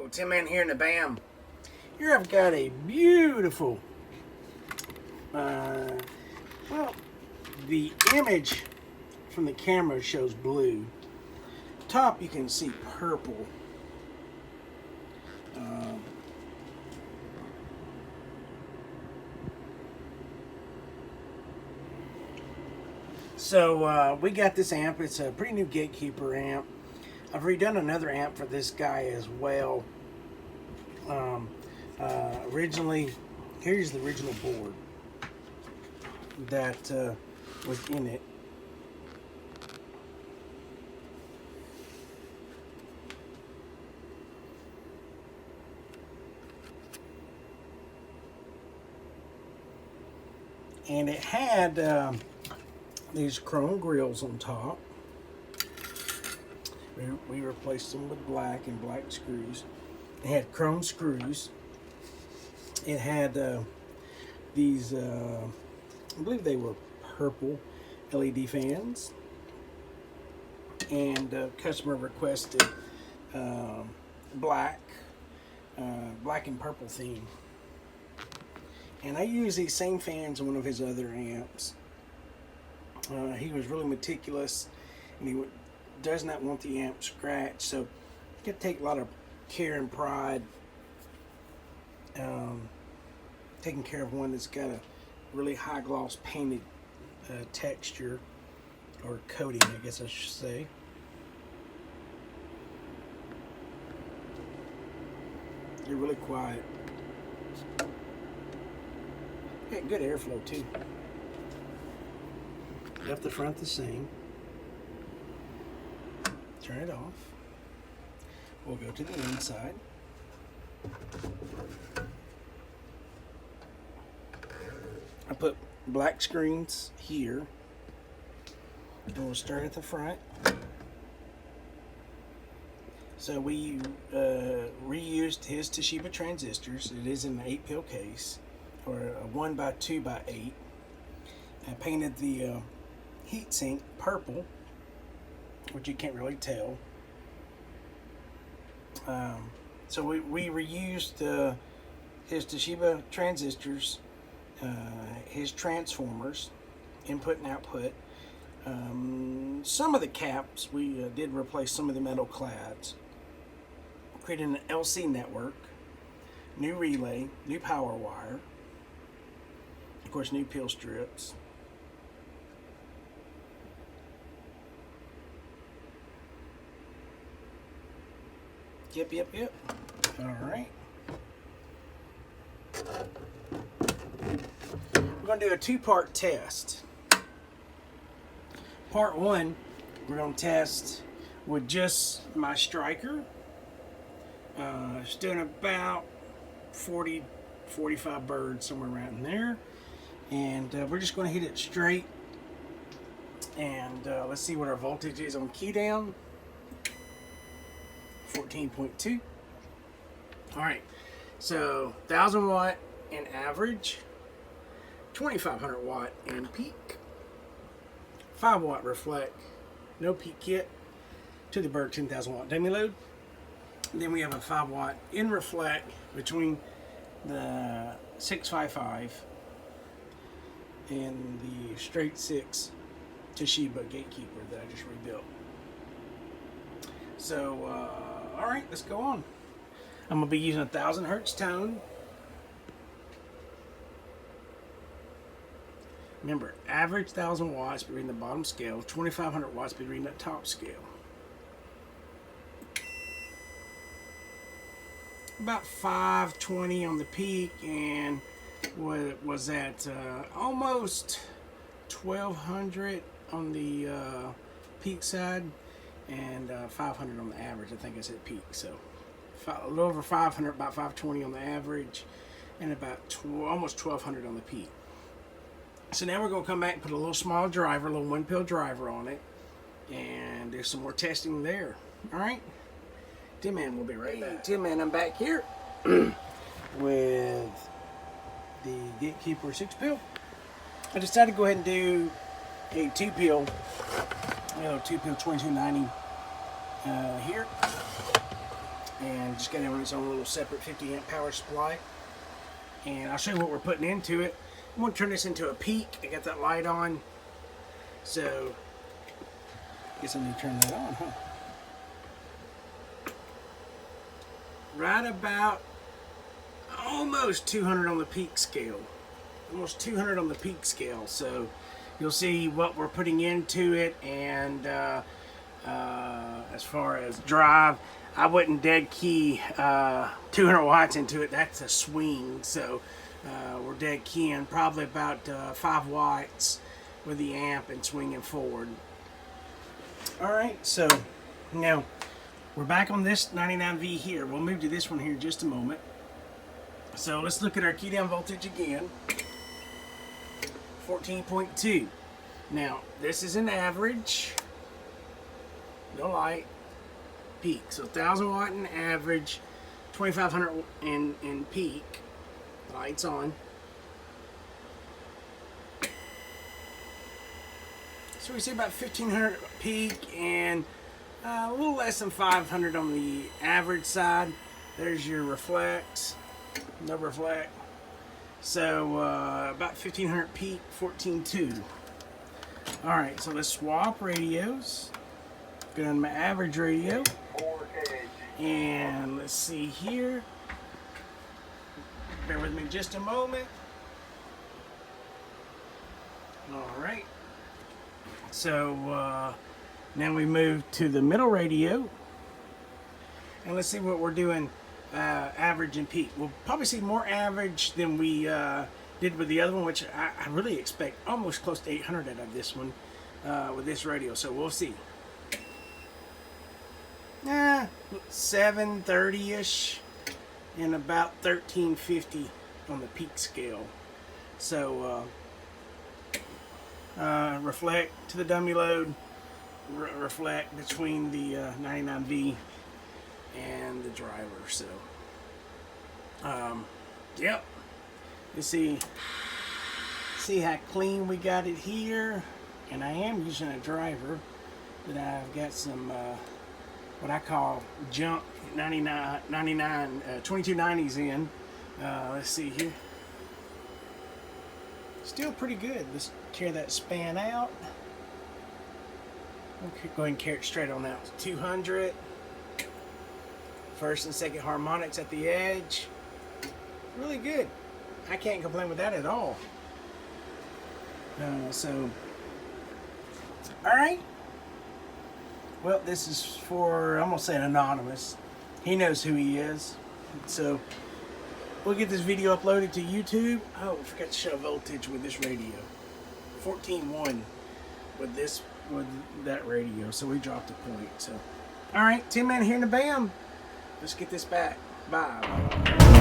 Yo, Tinman here in the BAM. Here I've got a beautiful, well, the image from the camera shows blue. Top you can see purple. So we got this amp. It's a pretty new Gatekeeper amp. I've redone another amp for this guy as well. Originally, here's the original board that was in it. And it had these chrome grills on top. We replaced them with black and black screws. It had chrome screws. It had these, I believe they were purple LED fans. And customer requested black and purple theme. And I use these same fans on one of his other amps. He was really meticulous, and he does not want the amp scratched, so you got to take a lot of care and pride taking care of one that's got a really high gloss painted texture, or coating I guess I should say. They're really quiet. Yeah, good airflow too. Left the front the same. Turn it off. We'll go to the inside. I put black screens here. And we'll start at the front. So we reused his Toshiba transistors. It is in an 8-pill case, or a 1x2x8. I painted the heatsink purple, which you can't really tell. So we reused his Toshiba transistors, his transformers, input and output. Some of the caps, we did replace some of the metal clads. Created an LC network, new relay, new power wire, of course new peel strips. Yep. All right. We're going to do a two-part test. Part one, we're going to test with just my striker. It's doing about 40, 45 birds, somewhere around in there. And we're just going to hit it straight. And let's see what our voltage is on key down. 14.2. Alright, so 1000 watt in average, 2500 watt in peak, 5 watt reflect, no peak yet, to the Berg 10,000 watt demi load. And then we have a 5 watt in reflect between the 655 and the straight 6 Toshiba Gatekeeper that I just rebuilt. So, alright, let's go on. I'm going to be using 1000 hertz tone. Remember, average 1000 watts be reading the bottom scale, 2500 watts be reading the top scale. About 520 on the peak, and what was that? Almost 1200 on the peak side, and 500 on the average. I think I said peak, so a little over 500, about 520 on the average, and about almost 1200 on the peak. So now we're going to come back and put a little small driver, a little 1-pill driver on it, and do some more testing there. All right, Tinman will be right back. Tinman, I'm back here with the Gatekeeper 6-pill. I decided to go ahead and do a 2-pill, 2-pill 2290 here, and just got it on its own little separate 50 amp power supply. And I'll show you what we're putting into it. I'm going to turn this into a peak. I got that light on. So, I guess I need to turn that on, huh? Right about almost 200 on the peak scale. Almost 200 on the peak scale. So, you'll see what we're putting into it. And as far as drive, I wouldn't dead key 200 watts into it. That's a swing. So we're dead keying probably about 5 watts with the amp and swinging forward. Alright, so now we're back on this 99V here. We'll move to this one here in just a moment. So let's look at our key down voltage again. 14.2. Now this is an average. No light. Peak. So 1,000 watt in average, 2,500 in peak. Lights on. So we see about 1,500 peak and a little less than 500 on the average side. There's your reflects. No reflect. So about 1,500 peak, 14.2. Alright, so let's swap radios. Go on my average radio. And let's see here. Bear with me just a moment. Alright. So now we move to the middle radio. And let's see what we're doing average and peak. We'll probably see more average than we did with the other one, which I really expect almost close to 800 out of this one with this radio. So we'll see. 730-ish and about 1350 on the peak scale. So reflect to the dummy load, reflect between the 99V and the driver. So yep, you see how clean we got it here. And I am using a driver that I've got some what I call junk 2290s in. Let's see here. Still pretty good. Let's carry that span out. Okay, go ahead and carry it straight on out to 200. First and second harmonics at the edge. Really good. I can't complain with that at all. So, alright. Well, this is for, I'm going to say anonymous. He knows who he is. So, we'll get this video uploaded to YouTube. Oh, I forgot to show voltage with this radio. 14.1 with that radio. So, we dropped a point. So, alright, Tinman here in the BAM. Let's get this back. Bye.